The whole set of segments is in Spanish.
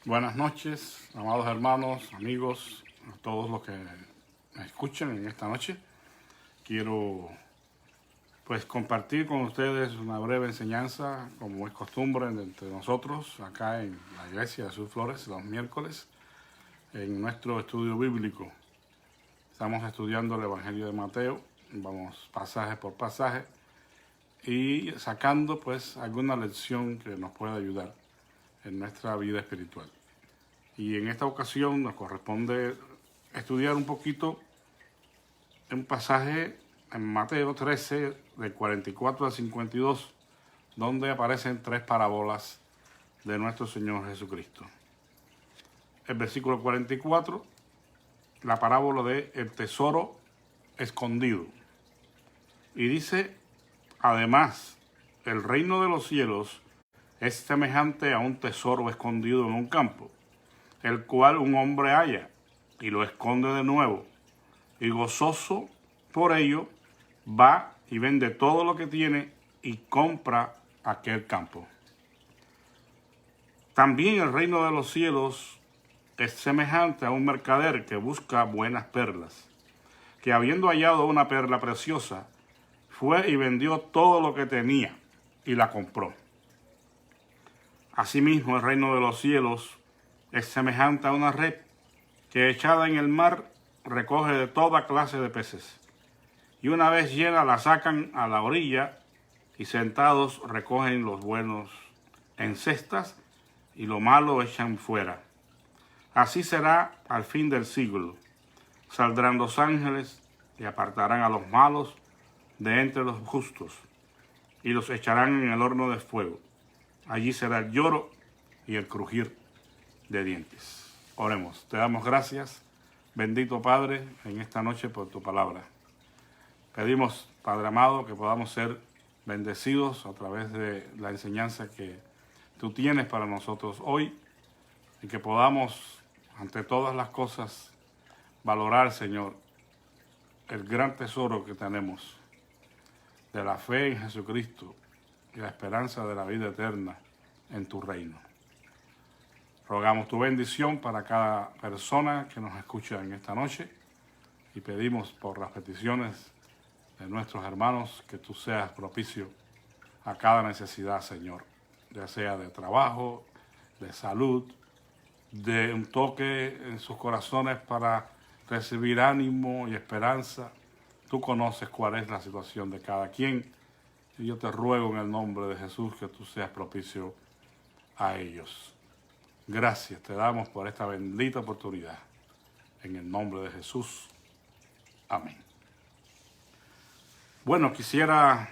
Buenas noches, amados hermanos, amigos, a todos los que me escuchan en esta noche. Quiero compartir con ustedes una breve enseñanza, como es costumbre entre nosotros, acá en la iglesia de Sus Flores, los miércoles, en nuestro estudio bíblico. Estamos estudiando el Evangelio de Mateo, vamos pasaje por pasaje y sacando alguna lección que nos pueda ayudar en nuestra vida espiritual. Y en esta ocasión nos corresponde estudiar un poquito un pasaje en Mateo 13, del 44 al 52, donde aparecen tres parábolas de nuestro Señor Jesucristo. El versículo 44, la parábola de el tesoro escondido. Y dice, además, el reino de los cielos es semejante a un tesoro escondido en un campo, el cual un hombre halla y lo esconde de nuevo, y gozoso por ello va y vende todo lo que tiene y compra aquel campo. También el reino de los cielos es semejante a un mercader que busca buenas perlas, que habiendo hallado una perla preciosa, fue y vendió todo lo que tenía y la compró. Asimismo, el reino de los cielos es semejante a una red que echada en el mar recoge de toda clase de peces. Y una vez llena la sacan a la orilla y sentados recogen los buenos en cestas y lo malo echan fuera. Así será al fin del siglo. Saldrán los ángeles y apartarán a los malos de entre los justos y los echarán en el horno de fuego. Allí será el lloro y el crujir de dientes. Oremos. Te damos gracias, bendito Padre, en esta noche por tu palabra. Pedimos, Padre amado, que podamos ser bendecidos a través de la enseñanza que tú tienes para nosotros hoy y que podamos, ante todas las cosas, valorar, Señor, el gran tesoro que tenemos de la fe en Jesucristo y la esperanza de la vida eterna en tu reino. Rogamos tu bendición para cada persona que nos escucha en esta noche y pedimos por las peticiones de nuestros hermanos que tú seas propicio a cada necesidad, Señor, ya sea de trabajo, de salud, de un toque en sus corazones para recibir ánimo y esperanza. Tú conoces cuál es la situación de cada quien y yo te ruego en el nombre de Jesús que tú seas propicio a ellos. Gracias te damos por esta bendita oportunidad. En el nombre de Jesús. Amén. Bueno, quisiera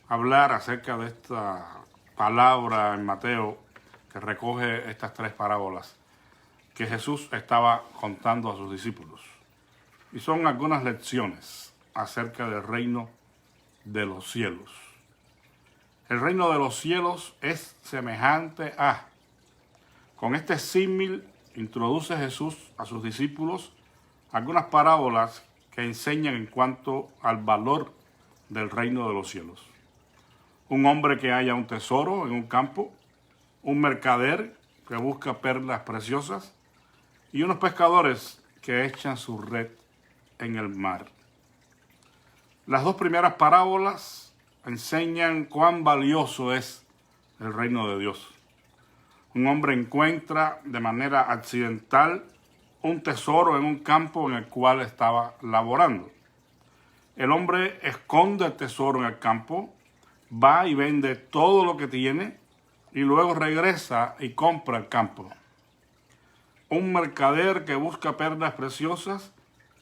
hablar acerca de esta palabra en Mateo que recoge estas tres parábolas que Jesús estaba contando a sus discípulos. Y son algunas lecciones acerca del reino de los cielos. El reino de los cielos es semejante a... Con este símil introduce Jesús a sus discípulos algunas parábolas que enseñan en cuanto al valor del reino de los cielos. Un hombre que halla un tesoro en un campo, un mercader que busca perlas preciosas y unos pescadores que echan su red en el mar. Las dos primeras parábolas enseñan cuán valioso es el reino de Dios. Un hombre encuentra de manera accidental un tesoro en un campo en el cual estaba laborando. El hombre esconde el tesoro en el campo, va y vende todo lo que tiene y luego regresa y compra el campo. Un mercader que busca perlas preciosas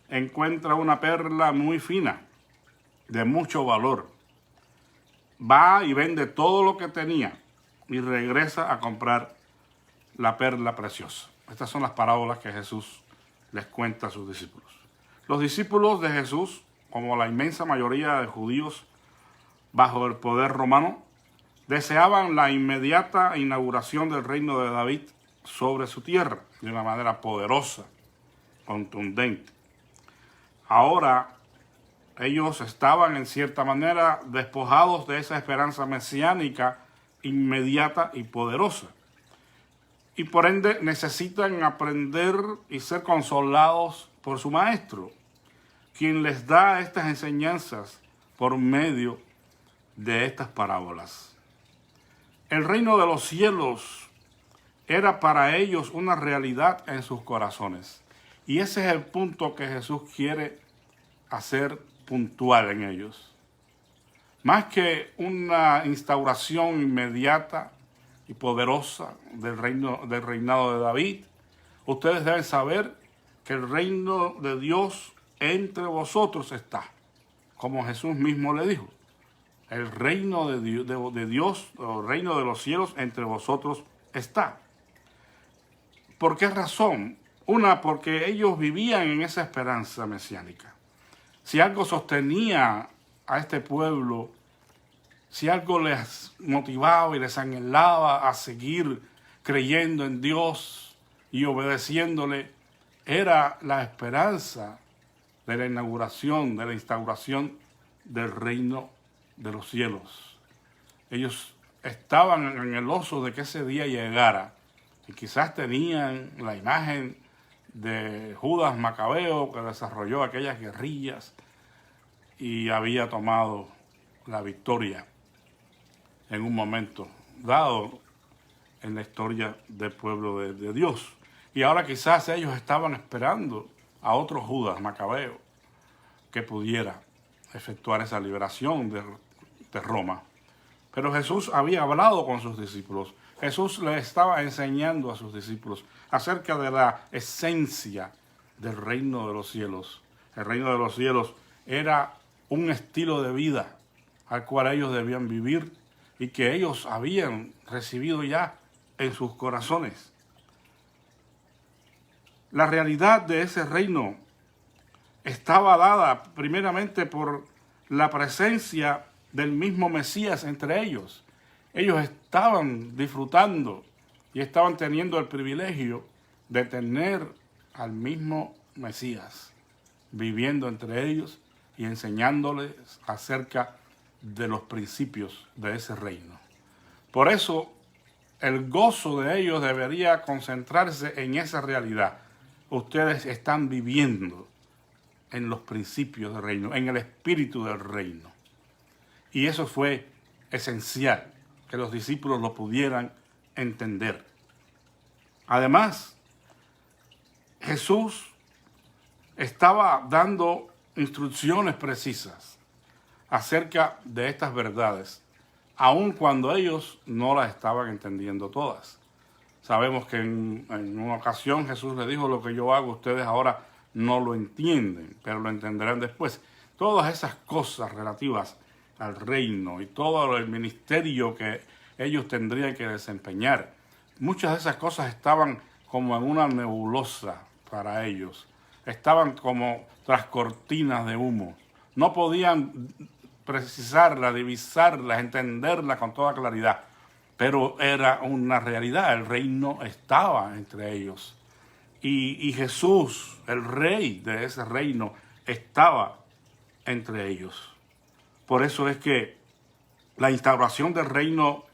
encuentra una perla muy fina, de mucho valor. Va y vende todo lo que tenía y regresa a comprar la perla preciosa. Estas son las parábolas que Jesús les cuenta a sus discípulos. Los discípulos de Jesús, como la inmensa mayoría de judíos bajo el poder romano, deseaban la inmediata inauguración del reino de David sobre su tierra de una manera poderosa, contundente. Ahora ellos estaban en cierta manera despojados de esa esperanza mesiánica inmediata y poderosa. y por ende necesitan aprender y ser consolados por su maestro, quien les da estas enseñanzas por medio de estas parábolas. El reino de los cielos era para ellos una realidad en sus corazones. Y ese es el punto que Jesús quiere hacer puntual en ellos. Más que una instauración inmediata y poderosa del reinado de David, ustedes deben saber que el reino de Dios entre vosotros está, como Jesús mismo le dijo. El reino de Dios, el reino de los cielos entre vosotros está. ¿Por qué razón? Una, porque ellos vivían en esa esperanza mesiánica. Si algo sostenía a este pueblo, si algo les motivaba y les anhelaba a seguir creyendo en Dios y obedeciéndole, era la esperanza de la inauguración, de la instauración del reino de los cielos. Ellos estaban anhelosos de que ese día llegara y quizás tenían la imagen de Judas Macabeo, que desarrolló aquellas guerrillas y había tomado la victoria en un momento dado en la historia del pueblo de Dios. Y ahora quizás ellos estaban esperando a otro Judas Macabeo que pudiera efectuar esa liberación de Roma. Pero Jesús había hablado con sus discípulos. Jesús le estaba enseñando a sus discípulos acerca de la esencia del reino de los cielos. El reino de los cielos era un estilo de vida al cual ellos debían vivir y que ellos habían recibido ya en sus corazones. La realidad de ese reino estaba dada primeramente por la presencia del mismo Mesías entre ellos. Ellos estaban disfrutando y estaban teniendo el privilegio de tener al mismo Mesías viviendo entre ellos y enseñándoles acerca de los principios de ese reino. Por eso, el gozo de ellos debería concentrarse en esa realidad. Ustedes están viviendo en los principios del reino, en el espíritu del reino. Y eso fue esencial, que los discípulos lo pudieran entender. Además, Jesús estaba dando instrucciones precisas acerca de estas verdades, aun cuando ellos no las estaban entendiendo todas. Sabemos que en una ocasión Jesús le dijo: lo que yo hago, ustedes ahora no lo entienden, pero lo entenderán después. Todas esas cosas relativas al reino y todo el ministerio que ellos tendrían que desempeñar, muchas de esas cosas estaban como en una nebulosa para ellos. Estaban como tras cortinas de humo. No podían precisarlas, divisarlas, entenderlas con toda claridad. Pero era una realidad, el reino estaba entre ellos. Y Jesús, el rey de ese reino, estaba entre ellos. Por eso es que la instauración del reino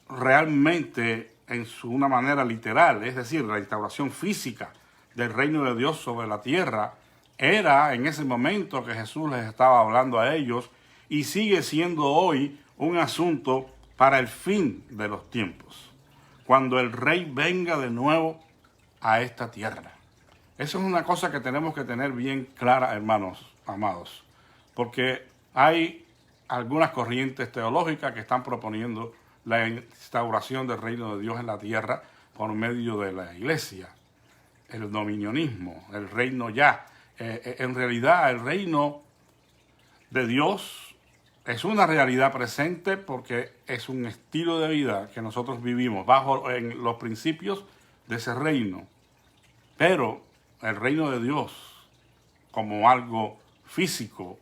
realmente en una manera literal, es decir, la instauración física del reino de Dios sobre la tierra, era en ese momento que Jesús les estaba hablando a ellos y sigue siendo hoy un asunto para el fin de los tiempos, cuando el rey venga de nuevo a esta tierra. Eso es una cosa que tenemos que tener bien clara, hermanos amados, porque hay algunas corrientes teológicas que están proponiendo la instauración del reino de Dios en la tierra por medio de la iglesia, el dominionismo, el reino ya. En realidad el reino de Dios es una realidad presente porque es un estilo de vida que nosotros vivimos bajo en los principios de ese reino. Pero el reino de Dios, como algo físico,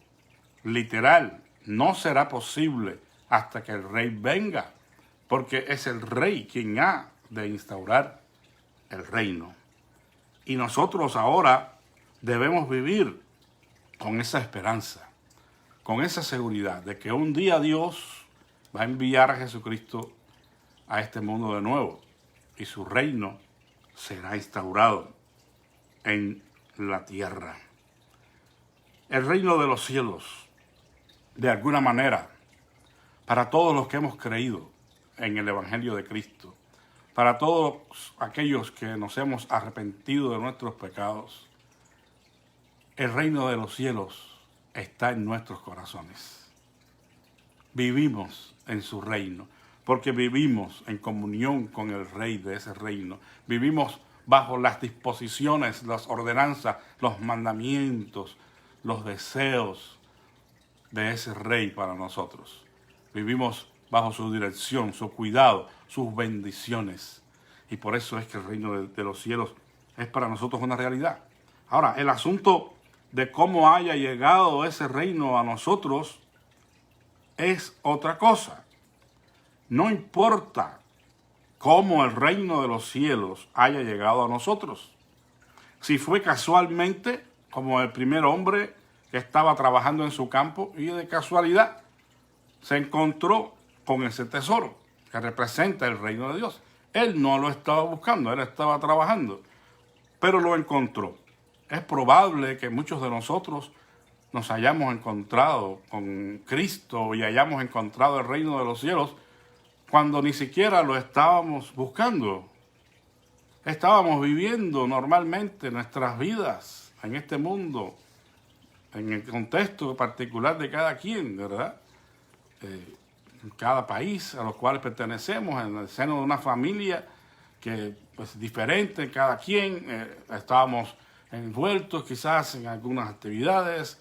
literal, no será posible hasta que el rey venga, porque es el rey quien ha de instaurar el reino. Y nosotros ahora debemos vivir con esa esperanza, con esa seguridad de que un día Dios va a enviar a Jesucristo a este mundo de nuevo y su reino será instaurado en la tierra. El reino de los cielos, de alguna manera, para todos los que hemos creído en el Evangelio de Cristo, para todos aquellos que nos hemos arrepentido de nuestros pecados, el reino de los cielos está en nuestros corazones. Vivimos en su reino, porque vivimos en comunión con el Rey de ese reino. Vivimos bajo las disposiciones, las ordenanzas, los mandamientos, los deseos de ese Rey para nosotros. Vivimos bajo su dirección, su cuidado, sus bendiciones. Y por eso es que el reino de los cielos es para nosotros una realidad. Ahora, el asunto de cómo haya llegado ese reino a nosotros es otra cosa. No importa cómo el reino de los cielos haya llegado a nosotros. Si fue casualmente, como el primer hombre que estaba trabajando en su campo y de casualidad se encontró con ese tesoro que representa el reino de Dios. Él no lo estaba buscando, él estaba trabajando, pero lo encontró. Es probable que muchos de nosotros nos hayamos encontrado con Cristo y hayamos encontrado el reino de los cielos cuando ni siquiera lo estábamos buscando. Estábamos viviendo normalmente nuestras vidas en este mundo, en el contexto particular de cada quien, ¿verdad? En cada país a los cuales pertenecemos, en el seno de una familia que pues diferente, cada quien, estábamos envueltos quizás en algunas actividades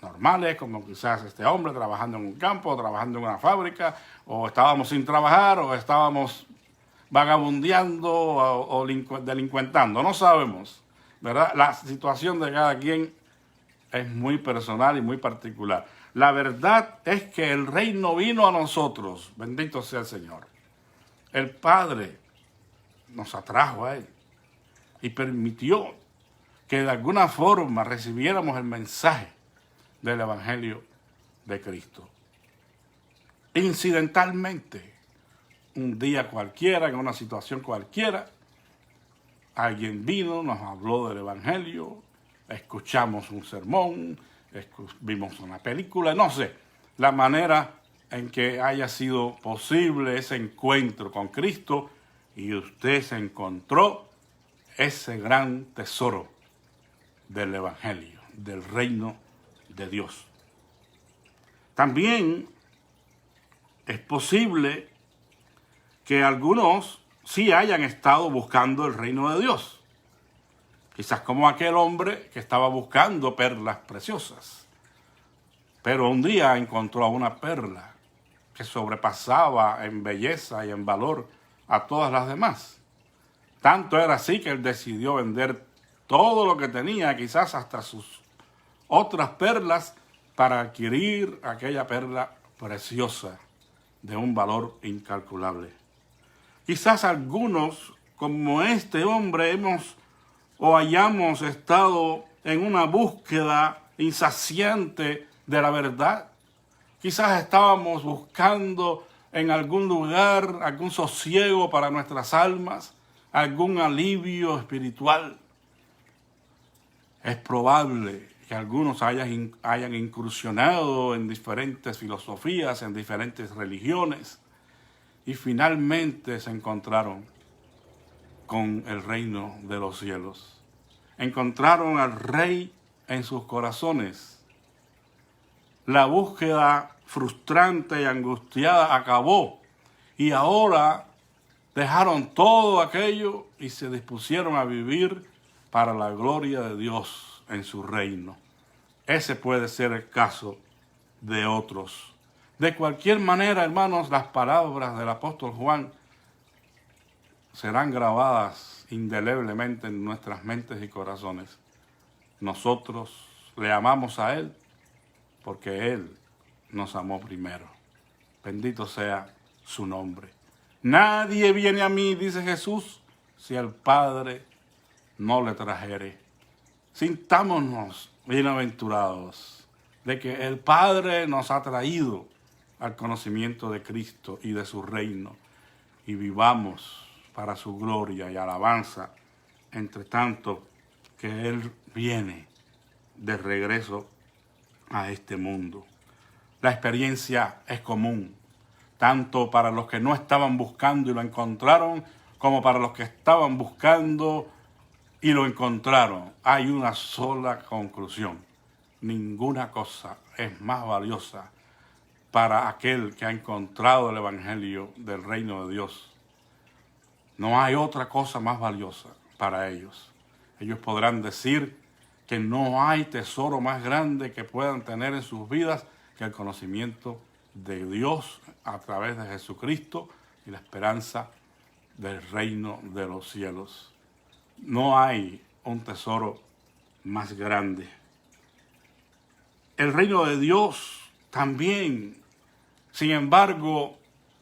normales, como quizás este hombre trabajando en un campo, trabajando en una fábrica, o estábamos sin trabajar, o estábamos vagabundeando o delincuentando, no sabemos, ¿verdad? La situación de cada quien es muy personal y muy particular. La verdad es que el reino vino a nosotros, bendito sea el Señor. El Padre nos atrajo a Él y permitió que de alguna forma recibiéramos el mensaje del Evangelio de Cristo. Incidentalmente, un día cualquiera, en una situación cualquiera, alguien vino, nos habló del Evangelio, escuchamos un sermón, vimos una película, no sé, la manera en que haya sido posible ese encuentro con Cristo y usted se encontró ese gran tesoro del Evangelio, del reino de Dios. También es posible que algunos sí hayan estado buscando el reino de Dios. Quizás como aquel hombre que estaba buscando perlas preciosas. Pero un día encontró una perla que sobrepasaba en belleza y en valor a todas las demás. Tanto era así que él decidió vender todo lo que tenía, quizás hasta sus otras perlas, para adquirir aquella perla preciosa de un valor incalculable. Quizás algunos, como este hombre, hayamos estado en una búsqueda insaciante de la verdad. Quizás estábamos buscando en algún lugar algún sosiego para nuestras almas, algún alivio espiritual. Es probable que algunos hayan incursionado en diferentes filosofías, en diferentes religiones, y finalmente se encontraron con el reino de los cielos. Encontraron al Rey en sus corazones. La búsqueda frustrante y angustiada acabó y ahora dejaron todo aquello y se dispusieron a vivir para la gloria de Dios en su reino. Ese puede ser el caso de otros. De cualquier manera, hermanos, las palabras del apóstol Juan serán grabadas indeleblemente en nuestras mentes y corazones. Nosotros le amamos a Él porque Él nos amó primero. Bendito sea su nombre. Nadie viene a mí, dice Jesús, si el Padre no le trajere. Sintámonos bienaventurados de que el Padre nos ha traído al conocimiento de Cristo y de su reino, y vivamos para su gloria y alabanza, entre tanto que Él viene de regreso a este mundo. La experiencia es común, tanto para los que no estaban buscando y lo encontraron, como para los que estaban buscando y lo encontraron. Hay una sola conclusión: ninguna cosa es más valiosa para aquel que ha encontrado el Evangelio del reino de Dios. No hay otra cosa más valiosa para ellos. Ellos podrán decir que no hay tesoro más grande que puedan tener en sus vidas que el conocimiento de Dios a través de Jesucristo y la esperanza del reino de los cielos. No hay un tesoro más grande. El reino de Dios también, sin embargo,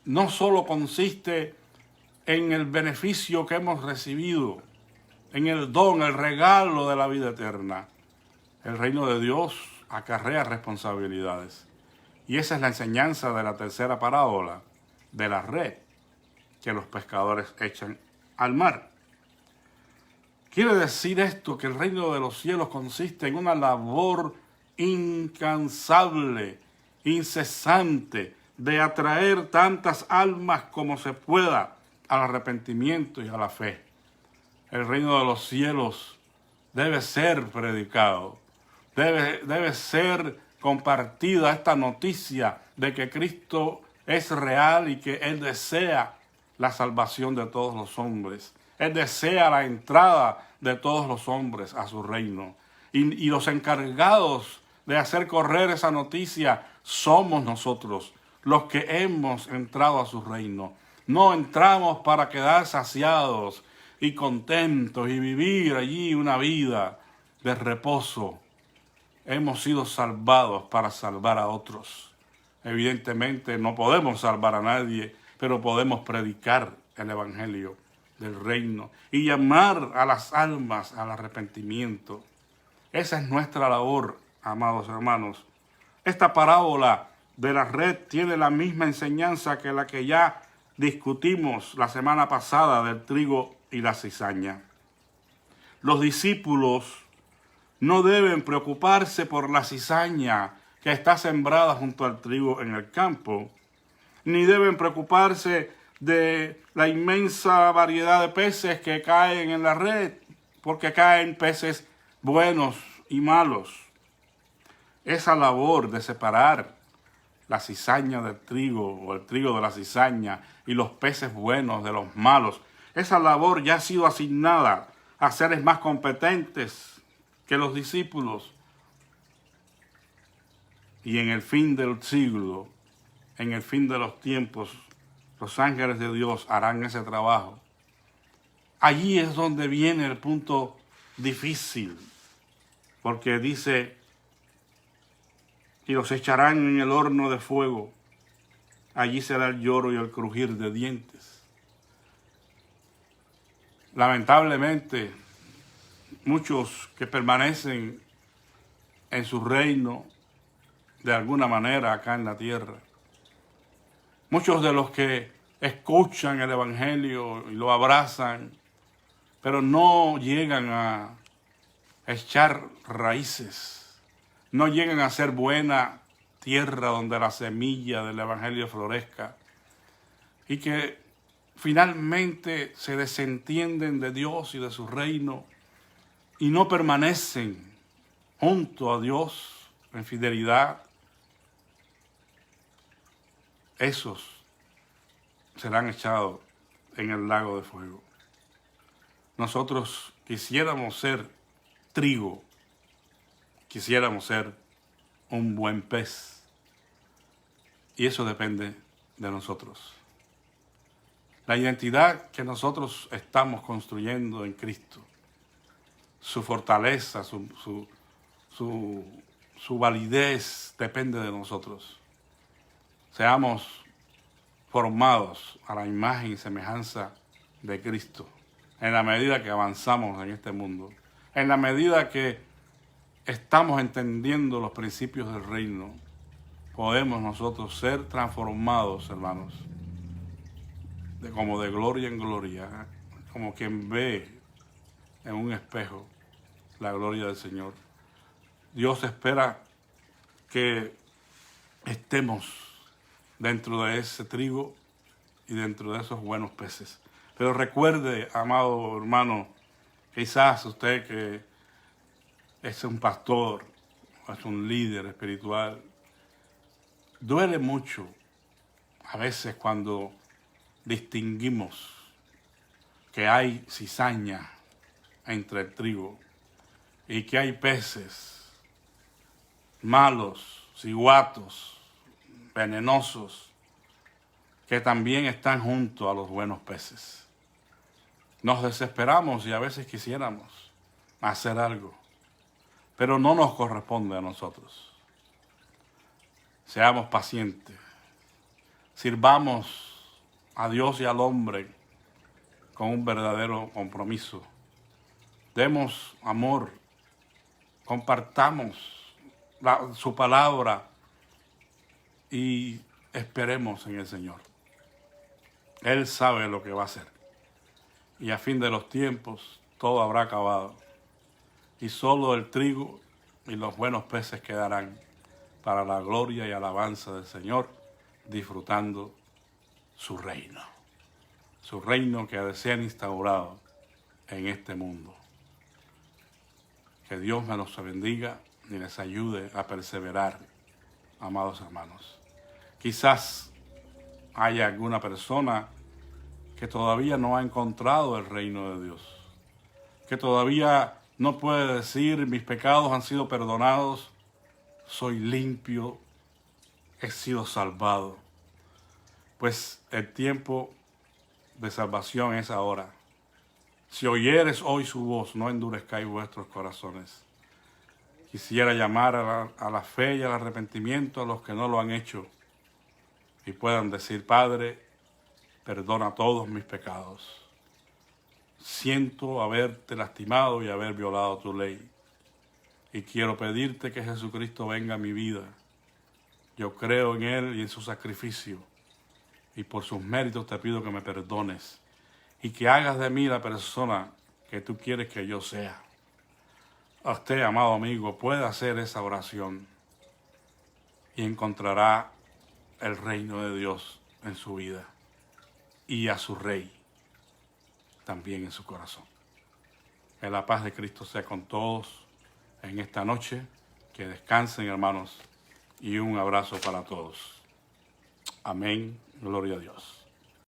no solo consiste en el beneficio que hemos recibido, en el don, el regalo de la vida eterna. El reino de Dios acarrea responsabilidades. Y esa es la enseñanza de la tercera parábola de la red que los pescadores echan al mar. Quiere decir esto que el reino de los cielos consiste en una labor incansable, incesante, de atraer tantas almas como se pueda al arrepentimiento y a la fe. El reino de los cielos debe ser predicado, debe ser compartida esta noticia de que Cristo es real y que Él desea la salvación de todos los hombres. Él desea la entrada de todos los hombres a su reino. Y los encargados de hacer correr esa noticia somos nosotros, los que hemos entrado a su reino. No entramos para quedar saciados y contentos y vivir allí una vida de reposo. Hemos sido salvados para salvar a otros. Evidentemente no podemos salvar a nadie, pero podemos predicar el Evangelio del reino y llamar a las almas al arrepentimiento. Esa es nuestra labor, amados hermanos. Esta parábola de la red tiene la misma enseñanza que la que ya discutimos la semana pasada del trigo y la cizaña. Los discípulos no deben preocuparse por la cizaña que está sembrada junto al trigo en el campo, ni deben preocuparse de la inmensa variedad de peces que caen en la red, porque caen peces buenos y malos. Esa labor de separar la cizaña del trigo o el trigo de la cizaña y los peces buenos de los malos, esa labor ya ha sido asignada a seres más competentes que los discípulos. Y en el fin del siglo, en el fin de los tiempos, los ángeles de Dios harán ese trabajo. Allí es donde viene el punto difícil, porque dice: y los echarán en el horno de fuego, allí será el lloro y el crujir de dientes. Lamentablemente, muchos que permanecen en su reino de alguna manera acá en la tierra, muchos de los que escuchan el Evangelio y lo abrazan, pero no llegan a echar raíces, no llegan a ser buena tierra donde la semilla del Evangelio florezca, y que finalmente se desentienden de Dios y de su reino y no permanecen junto a Dios en fidelidad, esos serán echados en el lago de fuego. Nosotros quisiéramos ser trigo, quisiéramos ser un buen pez, y eso depende de nosotros. La identidad que nosotros estamos construyendo en Cristo, su fortaleza, su validez depende de nosotros. Seamos formados a la imagen y semejanza de Cristo en la medida que avanzamos en este mundo, en la medida que estamos entendiendo los principios del reino. Podemos nosotros ser transformados, hermanos, como de gloria en gloria, como quien ve en un espejo la gloria del Señor. Dios espera que estemos dentro de ese trigo y dentro de esos buenos peces. Pero recuerde, amado hermano, quizás usted que es un pastor, es un líder espiritual, duele mucho a veces cuando distinguimos que hay cizaña entre el trigo y que hay peces malos, ciguatos, venenosos, que también están junto a los buenos peces. Nos desesperamos y a veces quisiéramos hacer algo, pero no nos corresponde a nosotros. Seamos pacientes, sirvamos a Dios y al hombre con un verdadero compromiso. Demos amor, compartamos su palabra y esperemos en el Señor. Él sabe lo que va a hacer. Y a fin de los tiempos todo habrá acabado. Y solo el trigo y los buenos peces quedarán para la gloria y alabanza del Señor, disfrutando su reino. Su reino que ha de ser instaurado en este mundo. Que Dios me los bendiga y les ayude a perseverar, amados hermanos. Quizás haya alguna persona que todavía no ha encontrado el reino de Dios, que todavía no puede decir: mis pecados han sido perdonados, soy limpio, he sido salvado. Pues el tiempo de salvación es ahora. Si oyeres hoy su voz, no endurezcáis vuestros corazones. Quisiera llamar a la fe y al arrepentimiento a los que no lo han hecho y puedan decir: Padre, perdona todos mis pecados. Siento haberte lastimado y haber violado tu ley. Y quiero pedirte que Jesucristo venga a mi vida. Yo creo en Él y en su sacrificio. Y por sus méritos te pido que me perdones. Y que hagas de mí la persona que tú quieres que yo sea. A usted, amado amigo, puede hacer esa oración. Y encontrará el reino de Dios en su vida. Y a su Rey también en su corazón. Que la paz de Cristo sea con todos en esta noche. Que descansen, hermanos, y un abrazo para todos. Amén. Gloria a Dios.